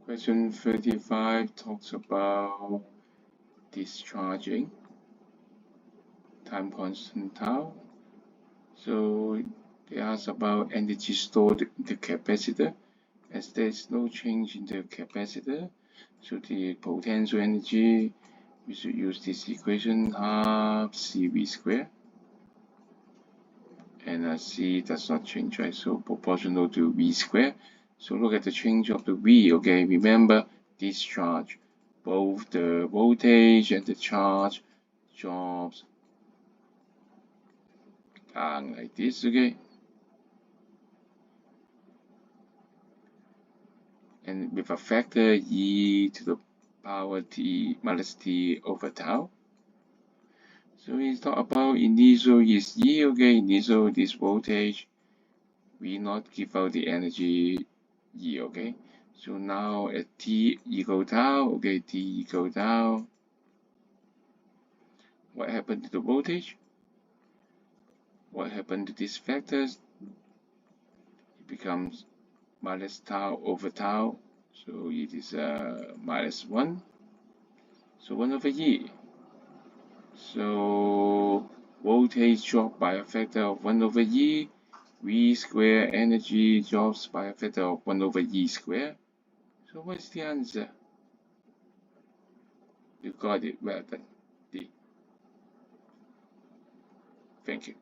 Question 35 talks about discharging, time constant tau. So they ask about energy stored in the capacitor. As there is no change in the capacitor, so the potential energy, we should use this equation, half CV squared. And C does not change, right? So proportional to V squared. So look at the change of the V, okay? Remember discharge. Both the voltage and the charge drops down like this, okay? And with a factor e to the power t minus t over tau. So we talk about initial is E, okay? Initial this voltage, we not give out the energy E, okay? So now at t equal tau, okay, t equal tau. What happened to the voltage? What happened to these factors? It becomes minus tau over tau. So it is minus 1. So 1 over E. So voltage dropped by a factor of 1 over E. V square energy drops by a factor of 1 over E square. So what's the answer? You got it. Well done. D. Thank you.